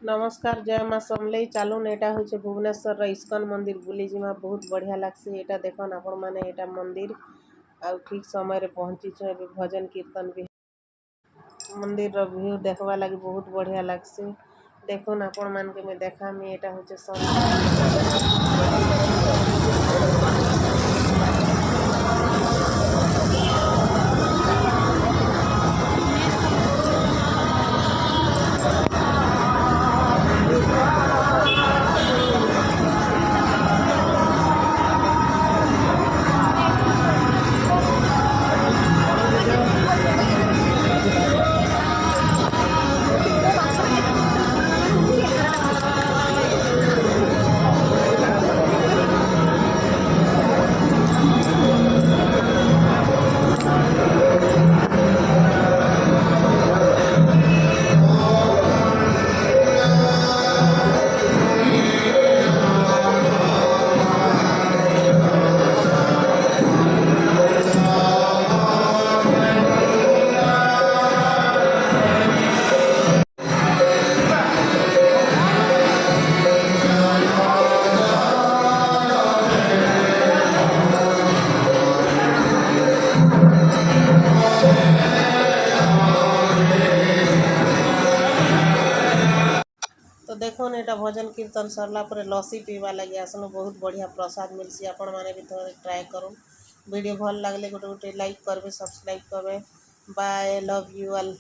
नमस्कार जय माँ समलेई चलून एटा हूँ भुवनेश्वर इस्कन मंदिर बुली जिमा बहुत बढ़िया लगसी। एटा देखन आपण माने एटा मंदिर आ ठीक समय रे पहुँची भजन कीर्तन भी मंदिर रो व्यू देखवा लगी बहुत बढ़िया लगसी। देखुन आपण मान के मैं देखामी एटा हूँ तो देखो एटा भजन कीर्तन सरला पर लस्सी पीवा लगे आसनु बहुत बढ़िया प्रसाद मिलसी। आपण माने भी थोड़े ट्राई करो। वीडियो भल लागले गोटे गोटे लाइक करबे, सब्सक्राइब करबे। Bye, love you all.